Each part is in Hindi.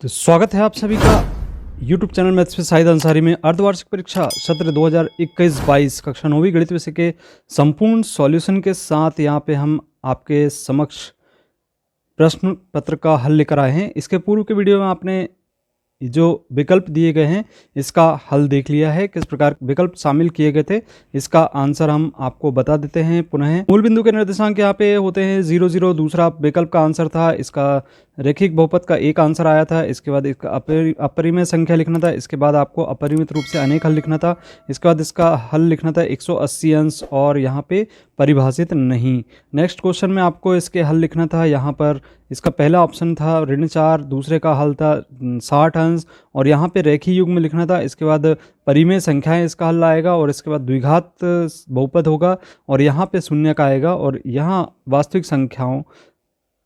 तो स्वागत है आप सभी का YouTube चैनल मैथ्स पे शाहिद अंसारी में। अर्धवार्षिक परीक्षा सत्र 2021-22 कक्षा 9वीं गणित विषय के संपूर्ण सॉल्यूशन के साथ यहाँ पे हम आपके समक्ष प्रश्न पत्र का हल लेकर आए हैं। इसके पूर्व के वीडियो में आपने जो विकल्प दिए गए हैं इसका हल देख लिया है, किस प्रकार विकल्प शामिल किए गए थे इसका आंसर हम आपको बता देते हैं। पुनः मूल बिंदु के निर्देशांक यहाँ पे होते हैं 0 0। दूसरा विकल्प का आंसर था, इसका रैखिक बहुपद का एक आंसर आया था। इसके बाद इसका अपरिमेय संख्या लिखना था। इसके बाद आपको अपरिमित रूप से अनेक हल लिखना था। इसके बाद इसका हल लिखना था 180 अंश और यहाँ पे परिभाषित नहीं। नेक्स्ट क्वेश्चन में आपको इसके हल लिखना था। यहाँ पर इसका पहला ऑप्शन था ऋण 4, दूसरे का हल था 60 अंश और यहाँ पे रेखीय युग्म लिखना था। इसके बाद परिमेय संख्याएं इसका हल आएगा और इसके बाद द्विघात बहुपद होगा और यहाँ पे शून्य का आएगा और यहाँ वास्तविक संख्याओं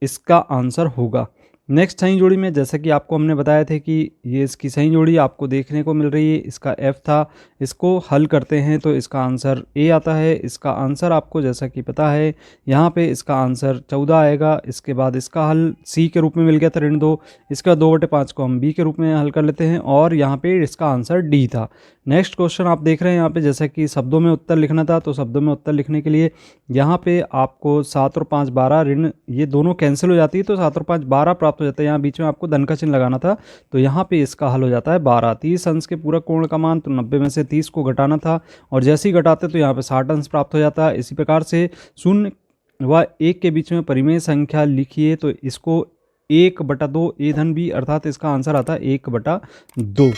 इसका आंसर होगा। नेक्स्ट सही जोड़ी में जैसा कि आपको हमने बताया था कि ये इसकी सही जोड़ी आपको देखने को मिल रही है, इसका F था। इसको हल करते हैं तो इसका आंसर A आता है। इसका आंसर आपको जैसा कि पता है यहाँ पे इसका आंसर 14 आएगा। इसके बाद इसका हल C के रूप में मिल गया था ऋण 2। इसका 2/5 को हम B के रूप में हल कर लेते हैं और यहाँ पे इसका आंसर D था। नेक्स्ट क्वेश्चन आप देख रहे हैं यहाँ पे जैसा कि शब्दों में उत्तर लिखना था, तो शब्दों में उत्तर लिखने के लिए यहाँ पे आपको 7 और 5 12 ऋण ये दोनों कैंसिल हो जाती है तो 7 और 5 12 प्राप्त हो जाता है। यहाँ बीच में आपको धन का चिन्ह लगाना था तो यहाँ पे इसका हल हो जाता है 12। 30 अंश के पूरक कोण का मान, तो 90 में से 30 को घटाना था और जैसे ही घटाते तो यहाँ पे 60 अंश प्राप्त हो जाता है। इसी प्रकार से 0 व 1 के बीच में परिमेय संख्या लिखिए तो इसको 1/2 ए धन बी अर्थात इसका आंसर आता है 1/2।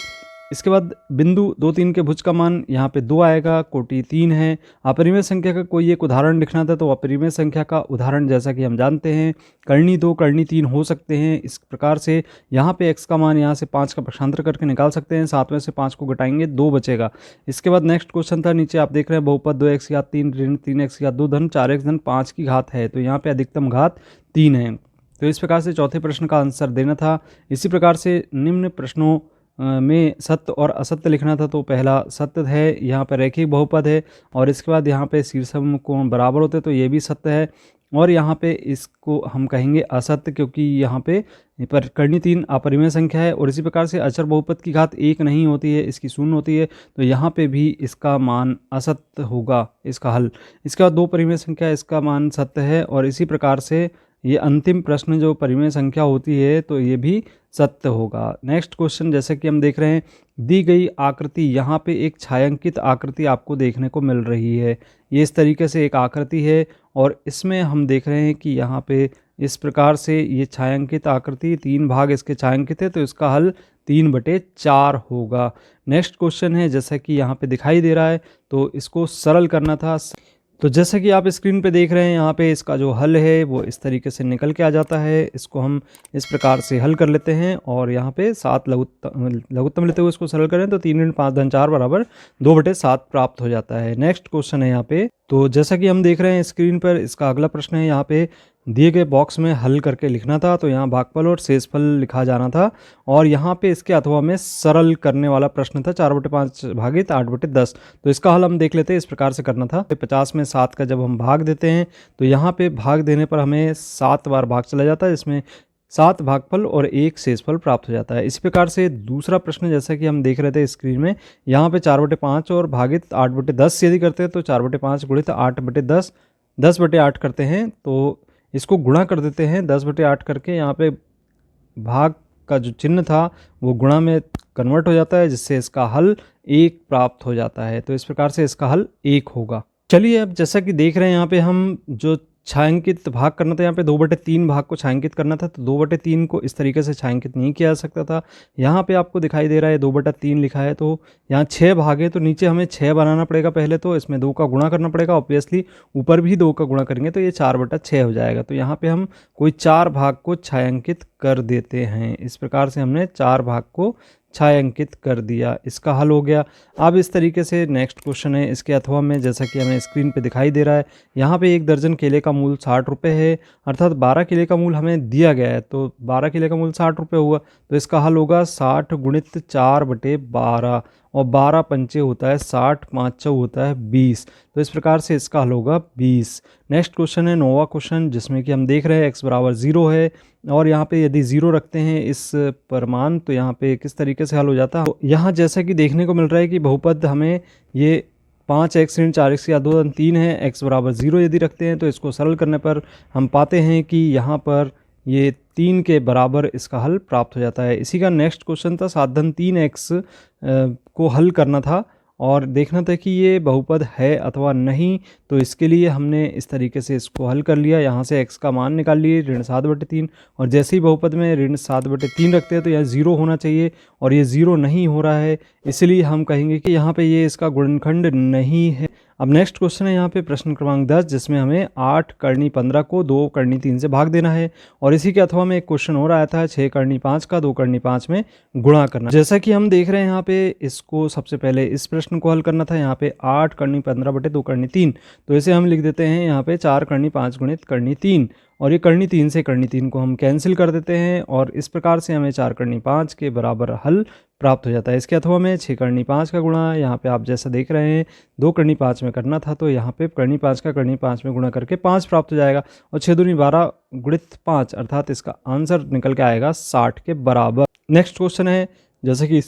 इसके बाद बिंदु 2 3 के भुज का मान यहाँ पे 2 आएगा, कोटि 3 है। अपरिमेय संख्या का कोई एक उदाहरण लिखना था तो अपरिमेय संख्या का उदाहरण जैसा कि हम जानते हैं कर्णी 2 कर्णी 3 हो सकते हैं। इस प्रकार से यहाँ पे x का मान यहाँ से 5 का पक्षांतर करके निकाल सकते हैं। 7 में से 5 को घटाएंगे 2 बचेगा। इसके बाद नेक्स्ट क्वेश्चन था, नीचे आप देख रहे हैं बहुपद 2x घात 3 ऋण 3x घात 2 धन 4x धन 5 की घात है, तो यहाँ पे अधिकतम घात 3 है। तो इस प्रकार से चौथे प्रश्न का आंसर देना था। इसी प्रकार से निम्न प्रश्नों में सत्य और असत्य लिखना था, तो पहला सत्य है, यहाँ पर रैखिक बहुपद है और इसके बाद यहाँ पे शीर्षम कोण बराबर होते तो ये भी सत्य है और यहाँ पे इसको हम कहेंगे असत्य क्योंकि यहाँ पे पर कर्णी 3 अपरिमेय संख्या है और इसी प्रकार से अचर बहुपद की घात 1 नहीं होती है, इसकी 0 होती है, तो यहाँ पे भी इसका मान असत्य होगा इसका हल। इसके बाद 2 परिमेय संख्या, इसका मान सत्य है और इसी प्रकार से ये अंतिम प्रश्न जो परिमेय संख्या होती है तो ये भी सत्य होगा। नेक्स्ट क्वेश्चन जैसे कि हम देख रहे हैं, दी गई आकृति, यहाँ पे एक छायांकित आकृति आपको देखने को मिल रही है। ये इस तरीके से एक आकृति है और इसमें हम देख रहे हैं कि यहाँ पे इस प्रकार से ये छायांकित आकृति 3 भाग इसके छायांकित है तो इसका हल 3/4 होगा। नेक्स्ट क्वेश्चन है जैसा कि यहाँ पे दिखाई दे रहा है तो इसको सरल करना था। तो जैसा कि आप स्क्रीन पे देख रहे हैं यहाँ पे इसका जो हल है वो इस तरीके से निकल के आ जाता है। इसको हम इस प्रकार से हल कर लेते हैं और यहाँ पे 7 लघुत्तम लेते हुए इसको सरल करें तो 3 ऋण 5 धन 4 बराबर 2/7 प्राप्त हो जाता है। नेक्स्ट क्वेश्चन है यहाँ पे, तो जैसा कि हम देख रहे हैं स्क्रीन पर इसका अगला प्रश्न है, यहाँ पे दिए गए बॉक्स में हल करके लिखना था, तो यहाँ भागफल और शेषफल लिखा जाना था और यहाँ पे इसके अथवा में सरल करने वाला प्रश्न था 4/5 भागित 8/10। तो इसका हल हम देख लेते हैं, इस प्रकार से करना था। 50 में 7 का जब हम भाग देते हैं तो यहाँ पे भाग देने पर हमें 7 बार भाग चला जाता है, इसमें 7 भागफल और 1 शेषफल प्राप्त हो जाता है। इसी प्रकार से दूसरा प्रश्न जैसा कि हम देख रहे थे स्क्रीन में, यहाँ पे 4/5 और भागित 8/10 यदि करते हैं तो 4/5 गुणित 8/10 10/8 करते हैं, तो इसको गुणा कर देते हैं 10/8 करके। यहाँ पे भाग का जो चिन्ह था वो गुणा में कन्वर्ट हो जाता है जिससे इसका हल 1 प्राप्त हो जाता है। तो इस प्रकार से इसका हल 1 होगा। चलिए अब जैसा कि देख रहे हैं यहाँ पे हम जो छायांकित भाग करना था, यहाँ पे 2/3 भाग को छायांकित करना था, तो 2/3 को इस तरीके से छायांकित नहीं किया जा सकता था। यहाँ पे आपको दिखाई दे रहा है 2/3 लिखा है, तो यहाँ 6 भाग है तो नीचे हमें 6 बनाना पड़ेगा पहले, तो इसमें 2 का गुणा करना पड़ेगा। ऑब्वियसली ऊपर भी 2 का गुणा करेंगे तो ये 4/6 हो जाएगा। तो यहाँ पे हम कोई 4 भाग को छायांकित कर देते हैं। इस प्रकार से हमने 4 भाग को छायांकित कर दिया, इसका हल हो गया। अब इस तरीके से नेक्स्ट क्वेश्चन है, इसके अथवा में जैसा कि हमें स्क्रीन पे दिखाई दे रहा है, यहाँ पे 1 दर्जन केले का मूल 60 रुपये है, अर्थात 12 केले का मूल हमें दिया गया है, तो 12 केले का मूल 60 रुपये हुआ, तो इसका हल होगा 60 गुणित 4/12 और 12 पंचे होता है 60, 5 चौ होता है 20। तो इस प्रकार से इसका हल होगा 20। नेक्स्ट क्वेश्चन है 9वां क्वेश्चन, जिसमें कि हम देख रहे हैं x बराबर 0 है और यहाँ पे यदि 0 रखते हैं इस पर मान, तो यहाँ पे किस तरीके से हल हो जाता है। तो यहाँ जैसा कि देखने को मिल रहा है कि बहुपद हमें ये 5x ऋण 4x या 2 3 है, x बराबर 0 यदि रखते हैं तो इसको सरल करने पर हम पाते हैं कि यहाँ पर ये 3 के बराबर इसका हल प्राप्त हो जाता है। इसी का नेक्स्ट क्वेश्चन था 7 धन 3x को हल करना था और देखना था कि ये बहुपद है अथवा नहीं। तो इसके लिए हमने इस तरीके से इसको हल कर लिया, यहाँ से x का मान निकाल लिए ऋण 7/3 और जैसे ही बहुपद में ऋण 7/3 रखते हैं तो यहाँ 0 होना चाहिए और ये 0 नहीं हो रहा है, इसलिए हम कहेंगे कि यहाँ पे ये इसका गुणनखंड नहीं है। अब नेक्स्ट क्वेश्चन है यहाँ पे प्रश्न क्रमांक 10, जिसमें हमें 8 करनी 15 को 2 करनी 3 से भाग देना है और इसी के अथवा में एक क्वेश्चन और आया था 6 करनी 5 का 2 करनी 5 में गुणा करना। जैसा कि हम देख रहे हैं यहाँ पे इसको सबसे पहले इस प्रश्न को हल करना था। यहाँ पे 8 करनी 15 बटे 2 करनी 3, तो इसे हम लिख देते हैं यहाँ पे 4 करनी 5 गुणित करनी 3 और ये करनी 3 से करनी 3 को हम कैंसिल कर देते हैं और इस प्रकार से हमें 4 करनी 5 के बराबर हल प्राप्त हो जाता है। इसके अथवा में 6 करनी 5 का गुणा, यहाँ पे आप जैसा देख रहे हैं 2 करनी 5 में करना था, तो यहाँ पे करनी 5 का करनी 5 में गुणा करके 5 प्राप्त हो जाएगा और 6 दूनी 12 गुणित 5 अर्थात इसका आंसर निकल के आएगा 60 के बराबर। नेक्स्ट क्वेश्चन है, जैसे कि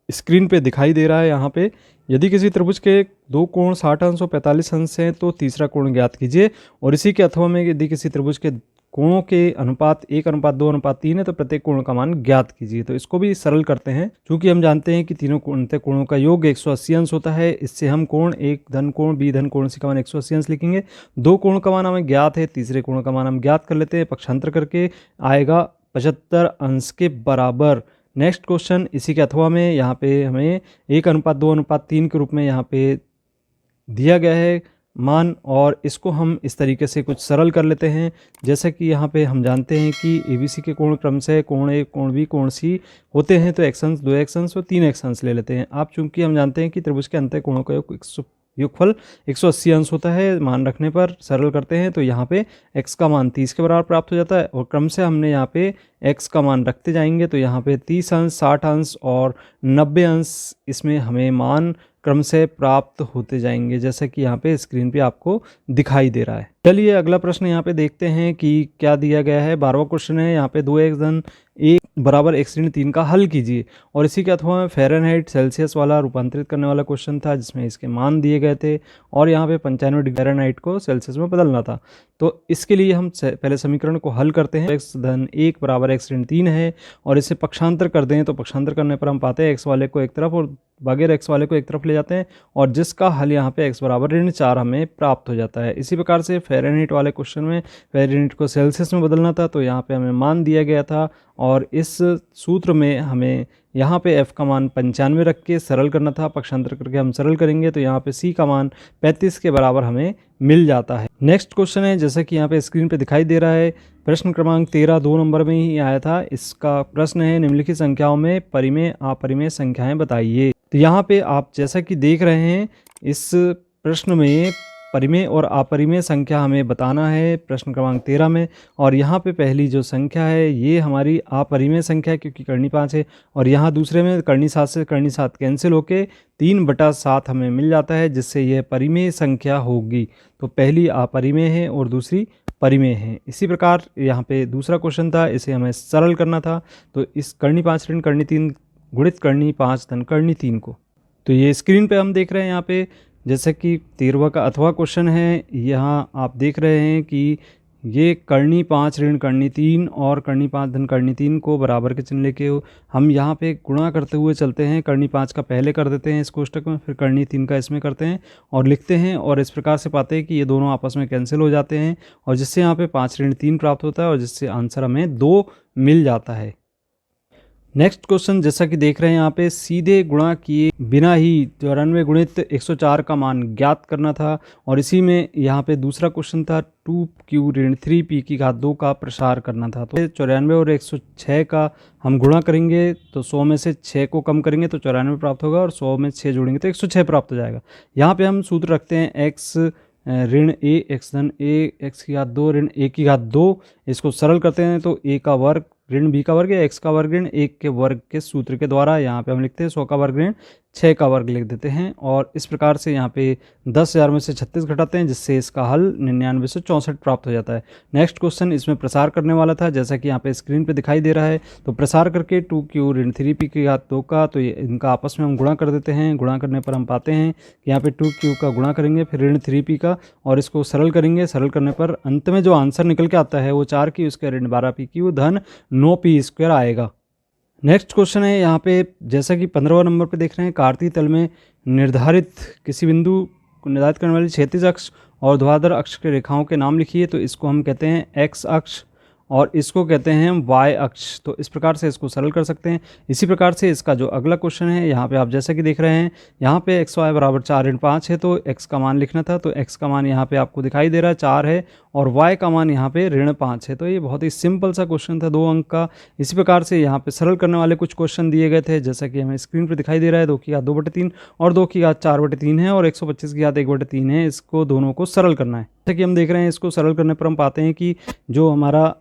स्क्रीन पे दिखाई दे रहा है यहाँ पे, यदि किसी त्रिभुज के 2 कोण 60 अंश और 45 अंश हैं तो तीसरा कोण ज्ञात कीजिए और इसी के अथवा में यदि किसी त्रिभुज के कोणों के अनुपात 1:2:3 है तो प्रत्येक कोण का मान ज्ञात कीजिए। तो इसको भी सरल करते हैं, क्योंकि हम जानते हैं कि तीनों कोणों का योग 180 अंश होता है। इससे हम कोण एक धन कोण बी धन कोण सी का मान 180 अंश लिखेंगे। 2 कोण का मान हमें ज्ञात है, तीसरे कोण का मान हम ज्ञात कर लेते हैं, पक्षांतर करके आएगा 75 अंश के बराबर। नेक्स्ट क्वेश्चन इसी के अथवा में यहाँ पे हमें 1:2:3 के रूप में यहाँ पे दिया गया है मान और इसको हम इस तरीके से कुछ सरल कर लेते हैं। जैसा कि यहाँ पे हम जानते हैं कि ABC के कोण क्रम से कोण ए कोण बी कोण सी होते हैं, तो x अंश 2x अंश और 3x अंश ले लेते हैं। आप चूंकि हम जानते हैं कि त्रिभुज के अंतः कोणों का योगफल 180 अंश होता है, मान रखने पर सरल करते हैं तो यहाँ पे x का मान 30 के बराबर प्राप्त हो जाता है और क्रम से हमने यहाँ पे x का मान रखते जाएंगे तो यहाँ पे 30 अंश 60 अंश और 90 अंश इसमें हमें मान क्रम से प्राप्त होते जाएंगे, जैसा कि यहाँ पे स्क्रीन पे आपको दिखाई दे रहा है। चलिए अगला प्रश्न यहाँ पे देखते हैं कि क्या दिया गया है। 12वां क्वेश्चन है यहाँ पे 2x धन 1 बराबर x ऋण 3 का हल कीजिए और इसी के अथवा में फ़ारेनहाइट सेल्सियस वाला रूपांतरित करने वाला क्वेश्चन था, जिसमें इसके मान दिए गए थे और यहाँ पे 95 डिग्री फ़ारेनहाइट को सेल्सियस में बदलना था। तो इसके लिए हम पहले समीकरण को हल करते हैं। x धन 1 बराबर x ऋण 3 है और इसे पक्षांतर कर दें तो पक्षांतर करने पर हम पाते हैं x वाले को एक तरफ और बगैर x वाले को एक तरफ ले जाते हैं और जिसका हल यहाँ पे x बराबर ऋण 4 हमें प्राप्त हो जाता है। इसी प्रकार से फ़ारेनहाइट वाले क्वेश्चन में फ़ारेनहाइट को सेल्सियस में बदलना था, तो यहाँ पे हमें मान दिया गया था और इस सूत्र में हमें यहाँ पे f का मान 95 रख के सरल करना था। पक्षांतर करके हम सरल करेंगे तो यहाँ पे c का मान 35 के बराबर हमें मिल जाता है। नेक्स्ट क्वेश्चन है, जैसा कि यहाँ पे स्क्रीन पे दिखाई दे रहा है, प्रश्न क्रमांक 13 2 नंबर में ही आया था। इसका प्रश्न है निम्नलिखित संख्याओं में परिमेय अपरिमेय संख्याएं बताइए। तो यहाँ पे आप जैसा कि देख रहे हैं इस प्रश्न में परिमेय और अपरिमेय संख्या हमें बताना है प्रश्न क्रमांक 13 में। और यहाँ पे पहली जो संख्या है ये हमारी अपरिमेय संख्या है क्योंकि करनी 5 है और यहाँ दूसरे में करनी 7 से करनी 7 कैंसिल होके 3/7 हमें मिल जाता है, जिससे यह परिमेय संख्या होगी। तो पहली अपरिमेय है और दूसरी परिमेय है। इसी प्रकार यहाँ पे दूसरा क्वेश्चन था, इसे हमें सरल करना था। तो इस करनी 5 ऋण करनी 3 गुणित करनी 5 धन करनी 3 को, तो ये स्क्रीन पे हम देख रहे हैं यहाँ पे जैसे कि 13वां का अथवा क्वेश्चन है। यहाँ आप देख रहे हैं कि ये करनी 5 ऋण करनी 3 और करनी 5 धन करनी 3 को बराबर के चिन्ह लेके हम यहाँ पे गुणा करते हुए चलते हैं। करनी 5 का पहले कर देते हैं इस कोष्टक में, फिर करनी 3 का इसमें करते हैं और लिखते हैं और इस प्रकार से पाते हैं कि ये दोनों आपस में कैंसिल हो जाते हैं और जिससे यहाँ पे 5 ऋण 3 प्राप्त होता है और जिससे आंसर हमें 2 मिल जाता है। नेक्स्ट क्वेश्चन जैसा कि देख रहे हैं यहाँ पे सीधे गुणा किए बिना ही 94 गुणित 104 का मान ज्ञात करना था और इसी में यहाँ पे दूसरा क्वेश्चन था 2q ऋण 3p की घात 2 का प्रसार करना था। तो 94 और 106 का हम गुणा करेंगे तो 100 में से 6 को कम करेंगे तो 94 प्राप्त होगा और 100 में 6 जोड़ेंगे तो 106 प्राप्त हो जाएगा। यहाँ पे हम सूत्र रखते हैं x ऋण a x धन a x की घात 2 ऋण a की घात 2, इसको सरल करते हैं तो a का वर्ग ऋण b का वर्ग या x का वर्ग ऋण 1 के वर्ग के सूत्र के द्वारा यहाँ पे हम लिखते हैं 100 का वर्ग ऋण 6 का वर्ग लिख देते हैं और इस प्रकार से यहाँ पे 10,000 में से 36 घटाते हैं, जिससे इसका हल 9964 प्राप्त हो जाता है। नेक्स्ट क्वेश्चन इसमें प्रसार करने वाला था, जैसा कि यहाँ पे स्क्रीन पे दिखाई दे रहा है। तो प्रसार करके 2q ऋण 3p की घात 2 का, तो ये इनका आपस में हम गुणा कर देते हैं। गुणा करने पर हम पाते हैं कि यहाँ पे 2q का गुणा करेंगे फिर ऋण 3p का, और इसको सरल करेंगे। सरल करने पर अंत में जो आंसर निकल के आता है वो 4q² ऋण 12pq धन 9p² आएगा। नेक्स्ट क्वेश्चन है यहाँ पे, जैसा कि 15वां नंबर पे देख रहे हैं, कार्तीय तल में निर्धारित किसी बिंदु को निर्धारित करने वाली क्षैतिज अक्ष और ऊर्ध्वाधर अक्ष के रेखाओं के नाम लिखिए। तो इसको हम कहते हैं एक्स अक्ष और इसको कहते हैं वाई अक्ष। तो इस प्रकार से इसको सरल कर सकते हैं। इसी प्रकार से इसका जो अगला क्वेश्चन है, यहाँ पे आप जैसा कि देख रहे हैं, यहाँ पे एक्स वाई बराबर 4 ऋण 5 है, तो एक्स का मान लिखना था। तो एक्स का मान यहाँ पे आपको दिखाई दे रहा है 4 है और वाई का मान यहाँ पे ऋण 5 है। तो ये बहुत ही सिंपल सा क्वेश्चन था, 2 अंक का। इसी प्रकार से यहाँ पे सरल करने वाले कुछ क्वेश्चन दिए गए थे, जैसा कि हमें स्क्रीन पर दिखाई दे रहा है। 2 की घात 2/3 और 2 की घात 4/3 है और 125 की घात 1/3 है। इसको दोनों को सरल करना है। जैसा कि हम देख रहे हैं, इसको सरल करने पर हम पाते हैं कि जो हमारा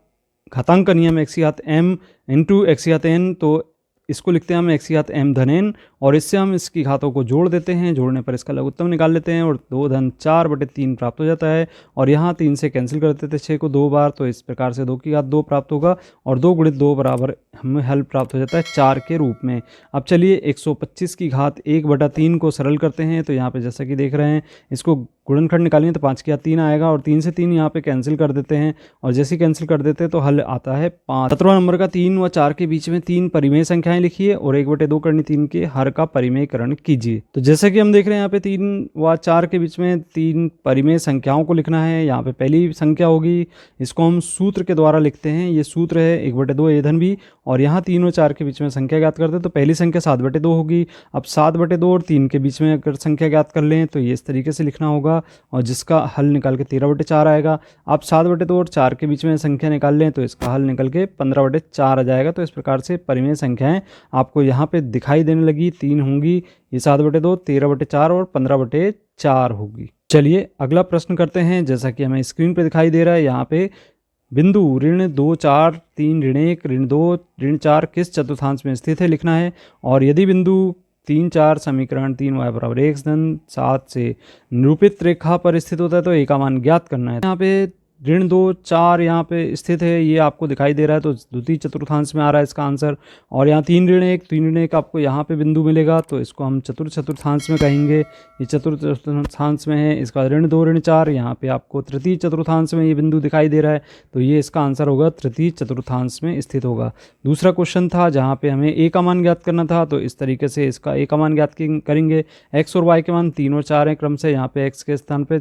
घातांक का नियम x की घात m इंटू x की घात n, तो इसको लिखते हैं हम x की घात m धन n और इससे हम इसकी घातों को जोड़ देते हैं। जोड़ने पर इसका लघुत्तम निकाल लेते हैं और 2 धन 4/3 प्राप्त हो जाता है। और यहाँ 3 से कैंसिल कर देते थे 6 को 2 बार, तो इस प्रकार से 2 की घात 2 प्राप्त होगा और 2 गुणित 2 बराबर हमें हल प्राप्त हो जाता है 4 के रूप में। अब चलिए 125 की घात 1/3 को सरल करते हैं। तो यहाँ पे जैसा कि देख रहे हैं, इसको गुणनखंड निकालेंगे तो 5 की घात 3 आएगा और 3 से 3 यहाँ पे कैंसिल कर देते हैं और जैसे ही कैंसिल कर देते हैं तो हल आता है 5। 17वां नंबर का 3 व 4 के बीच में 3 परिमेय संख्याएं लिखिए और 1/2 करनी 3 के हर का परिमेयकरण कीजिए। तो जैसा कि हम देख रहे हैं, यहाँ पे 3 व 4 के बीच में 3 परिमेय संख्याओं को लिखना है। यहाँ पे पहली संख्या होगी, इसको हम सूत्र के द्वारा लिखते हैं। ये सूत्र है 1/2 a धन b और यहाँ 3 और 4 के बीच में संख्या ज्ञात करते हैं। तो पहली संख्या 7/2 होगी। अब 7/2 और 3 के बीच में अगर संख्या ज्ञात कर लें तो ये इस तरीके से लिखना होगा और जिसका हल निकाल के 13/4 आएगा। अब 7/2 और 4 के बीच में संख्या निकाल लें तो इसका हल निकल के 15/4 आ जाएगा। तो इस प्रकार से परिमेय संख्याएं आपको यहाँ पे दिखाई देने लगी, 3 होंगी, ये 7/2, 13/4 और 15/4 होगी। चलिए अगला प्रश्न करते हैं। जैसा कि हमें स्क्रीन पे दिखाई दे रहा है, यहाँ पे बिंदु ऋण 2 4 3 ऋण 1 ऋण 2 ऋण 4 किस चतुर्थांश में स्थित है लिखना है। और यदि बिंदु 3 4 समीकरण 3 y बराबर x धन 7 से निरूपित रेखा पर स्थित होता है तो a का मान ज्ञात करना है। यहाँ पे ऋण 2 4 यहाँ पे स्थित है, ये आपको दिखाई दे रहा है, तो द्वितीय चतुर्थांश में आ रहा है इसका आंसर। और यहाँ 3 ऋण 1 आपको यहाँ पे बिंदु मिलेगा, तो इसको हम चतुर्थ चतुर्थांश में कहेंगे। ये चतुर्थ चतुर्थांश में है। इसका ऋण 2 ऋण 4 यहाँ पे आपको तृतीय चतुर्थांश में ये बिंदु दिखाई दे रहा है, तो ये इसका आंसर होगा, तृतीय चतुर्थांश में स्थित होगा। दूसरा क्वेश्चन था जहाँ पे हमें a का मान ज्ञात करना था, तो इस तरीके से इसका a का मान ज्ञात करेंगे। x और y के मान 3 और 4 हैं क्रम से। यहाँ पे x के स्थान पे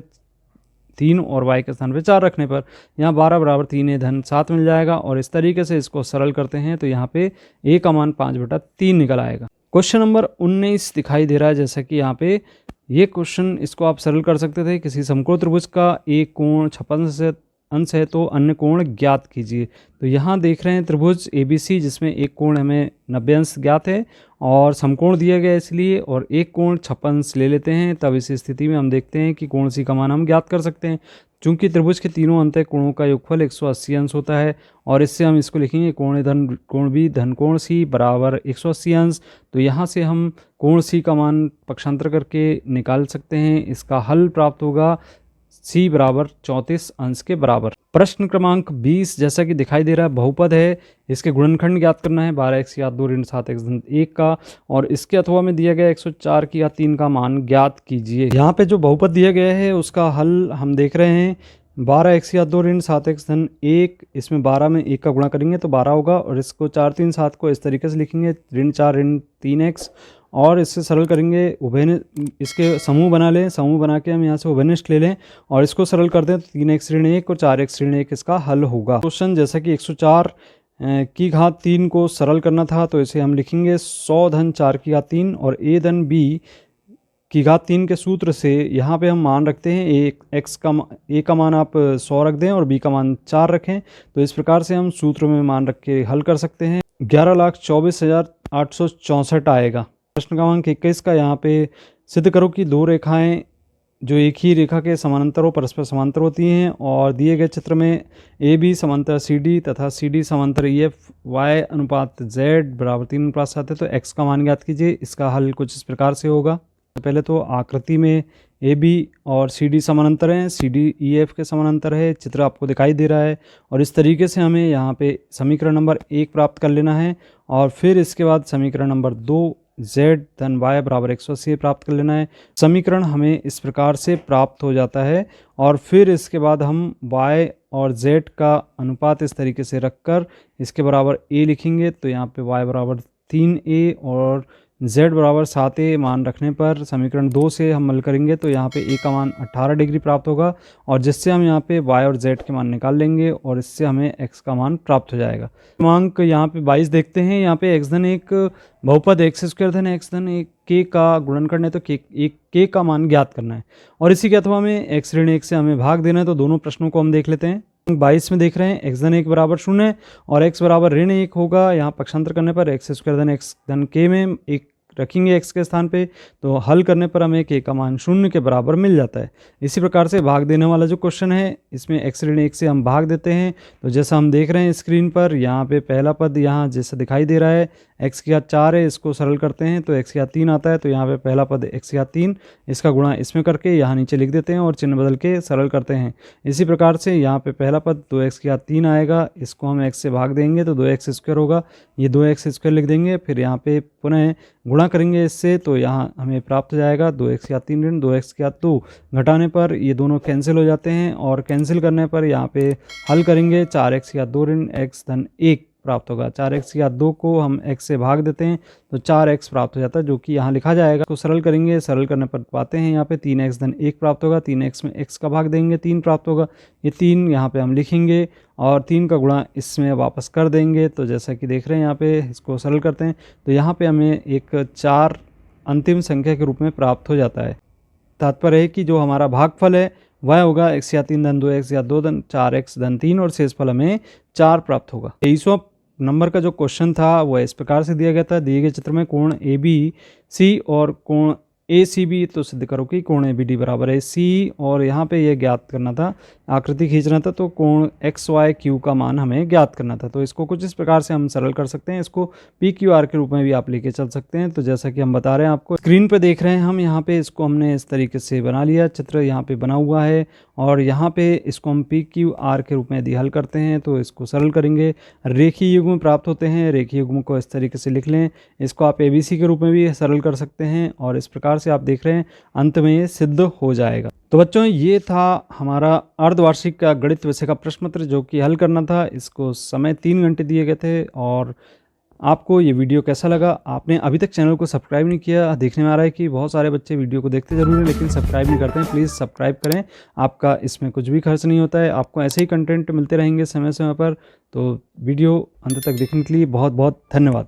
3 और y के स्थान पे 4 रखने पर यहाँ 12 बराबर 3 a धन 7 मिल जाएगा और इस तरीके से इसको सरल करते हैं तो यहाँ पे a का मान 5/3 निकल आएगा। क्वेश्चन नंबर 19 दिखाई दे रहा है, जैसा कि यहाँ पे ये क्वेश्चन, इसको आप सरल कर सकते थे। किसी समकोण त्रिभुज का एक कोण 56 अंश है तो अन्य कोण ज्ञात कीजिए। तो यहाँ देख रहे हैं त्रिभुज ABC जिसमें एक कोण हमें 90 अंश ज्ञात है और समकोण दिया गया इसलिए, और एक कोण 56 अंश ले लेते हैं। तब इस स्थिति में हम देखते हैं कि कोण सी का मान हम ज्ञात कर सकते हैं। चूंकि त्रिभुज के तीनों अंत कोणों का योगफल 180 अंश होता है और इससे हम इसको लिखेंगे कोण धन कोण B धन कोण C बराबर 180 अंश। तो यहाँ से हम कोण C का मान पक्षांतर करके निकाल सकते हैं। इसका हल प्राप्त होगा C बराबर 34 अंश के बराबर। प्रश्न क्रमांक 20 जैसा कि दिखाई दे रहा है, बहुपद है, इसके गुणनखंड ज्ञात करना है 12x की घात 2 ऋण 7x धन 1 का, और इसके अथवा में दिया गया 104 की घात 3 का मान ज्ञात कीजिए। यहाँ पे जो बहुपद दिया गया है उसका हल हम देख रहे हैं, 12x की घात 2 ऋण 7x धन 1, इसमें 12 में 1 का गुणा करेंगे तो 12 होगा और इसको 4 3 7 को इस तरीके से लिखेंगे, ऋण 4 ऋण 3x, और इससे सरल करेंगे इसके समूह बना लें। समूह बना के हम यहाँ से उभयनिष्ठ ले लें और इसको सरल कर दें तो 3x ऋण 1 और 4x ऋण 1 इसका हल होगा। क्वेश्चन जैसा कि 104 की घात 3 को सरल करना था तो इसे हम लिखेंगे 100 धन 4 की घात 3 और a धन b की घात 3 के सूत्र से यहाँ पे हम मान रखते हैं a का मान आप 100 रख दें और b का मान 4 रखें। तो इस प्रकार से हम सूत्र में मान रख के हल कर सकते हैं। 11,24,864 आएगा। प्रश्न क्रमांक 21 का यहाँ पे सिद्ध करो कि दो रेखाएं जो एक ही रेखा के समानांतर हो, परस्पर समांतर होती हैं, और दिए गए चित्र में ए बी समांतर सी डी तथा सी डी समांतर ई एफ, वाई अनुपात जेड बराबर 3:7 है। तो एक्स का मान ज्ञात कीजिए। इसका हल कुछ इस प्रकार से होगा। तो पहले तो आकृति में ए बी और सी डी समानांतर हैं, सी डी ई एफ के समानांतर है, चित्र आपको दिखाई दे रहा है। और इस तरीके से हमें यहाँ पे समीकरण नंबर 1 प्राप्त कर लेना है, और फिर इसके बाद समीकरण नंबर 2 z धन y बराबर 180 प्राप्त कर लेना है। समीकरण हमें इस प्रकार से प्राप्त हो जाता है, और फिर इसके बाद हम y और z का अनुपात इस तरीके से रखकर इसके बराबर a लिखेंगे। तो यहाँ पे y बराबर 3a और z बराबर 7a मान रखने पर समीकरण 2 से हम हल करेंगे तो यहाँ पे a का मान 18 डिग्री प्राप्त होगा, और जिससे हम यहाँ पे y और z के मान निकाल लेंगे, और इससे हमें x का मान प्राप्त हो जाएगा। क्रमांक यहाँ पे 22 देखते हैं। यहाँ पे x धन एक बहुपद एक्स स्क्वायर धन एक्स धन एक k का गुणन करना है, तो k का मान ज्ञात करना है, और इसी के अथवा में x ऋण 1 से हमें भाग देना है। तो दोनों प्रश्नों को हम देख लेते हैं। 22 में देख रहे हैं x धन 1 बराबर 0 और x बराबर ऋण 1 होगा। यहाँ पक्षांतर करने पर एक्स स्क्वायर धन एक्स धन k में एक रखेंगे x के स्थान पे, तो हल करने पर हमें k का मान 0 के बराबर मिल जाता है। इसी प्रकार से भाग देने वाला जो क्वेश्चन है, इसमें x ऋण 1 से हम भाग देते हैं। तो जैसा हम देख रहे हैं स्क्रीन पर, यहाँ पे पहला पद यहाँ जैसा दिखाई दे रहा है x की घात 4 है, इसको सरल करते हैं तो x की घात 3 आता है। तो यहाँ पे पहला पद x की घात 3, इसका गुणा इसमें करके यहाँ नीचे लिख देते हैं और चिन्ह बदल के सरल करते हैं। इसी प्रकार से यहाँ पे पहला पद 2x की घात 3 आएगा, इसको हम x से भाग देंगे तो 2x स्क्वायर होगा, ये 2x स्क्वायर लिख देंगे। फिर यहाँ पे पुनः गुणा करेंगे इससे, तो यहाँ हमें प्राप्त हो जाएगा 2x की घात 3 ऋण 2x की घात 2, घटाने पर ये दोनों कैंसिल हो जाते हैं, और कैंसिल करने पर यहाँ पे हल करेंगे 4x की घात 2 ऋण x धन 1 प्राप्त होगा। 4x की घात 2 को हम x से भाग देते हैं तो 4x प्राप्त हो जाता है, जो कि यहाँ लिखा जाएगा। तो सरल करेंगे, सरल करने पर पाते हैं यहाँ पे 3x धन 1 प्राप्त होगा। 3x में x का भाग देंगे 3 प्राप्त होगा, ये 3 यहाँ पे हम लिखेंगे और 3 का गुणा इसमें वापस कर देंगे। तो जैसा कि देख रहे हैं यहाँ पे, इसको सरल करते हैं तो यहाँ पे हमें एक 4 अंतिम संख्या के रूप में प्राप्त हो जाता है। तात्पर्य है कि जो हमारा भागफल है वह होगा x या 3 धन 2x या 2 धन 4x धन 3, और शेष फल हमें 4 प्राप्त होगा। 23वां नंबर का जो क्वेश्चन था वह इस प्रकार से दिया गया था। दिए गए चित्र में कोण ABC और कोण ACB, तो सिद्ध करो कि कोण ABD बराबर है C, और यहाँ पे ये ज्ञात करना था, आकृति खींचना था, तो कोण XYQ का मान हमें ज्ञात करना था। तो इसको कुछ इस प्रकार से हम सरल कर सकते हैं, इसको PQR के रूप में भी आप लेके चल सकते हैं। तो जैसा कि हम बता रहे हैं आपको स्क्रीन पे देख रहे हैं हम, यहाँ पे इसको हमने इस तरीके से बना लिया, चित्र यहाँ पे बना हुआ है, और यहाँ पे इसको हम PQR के रूप में यदि हल करते हैं तो इसको सरल करेंगे, रेखीय युग्म प्राप्त होते हैं। रेखीय युग्म को इस तरीके से लिख लें, इसको आप ABC के रूप में भी सरल कर सकते हैं, और इस प्रकार से आप देख रहे हैं अंत में ये सिद्ध हो जाएगा। तो बच्चों, ये था हमारा अर्धवार्षिक का गणित विषय का प्रश्न पत्र जो कि हल करना था। इसको समय 3 घंटे दिए गए थे। और आपको ये वीडियो कैसा लगा? आपने अभी तक चैनल को सब्सक्राइब नहीं किया, देखने में आ रहा है कि बहुत सारे बच्चे वीडियो को देखते जरूर हैं लेकिन सब्सक्राइब नहीं करते हैं। प्लीज़ सब्सक्राइब करें, आपका इसमें कुछ भी खर्च नहीं होता है, आपको ऐसे ही कंटेंट मिलते रहेंगे समय समय पर। तो वीडियो अंत तक देखने के लिए बहुत बहुत धन्यवाद।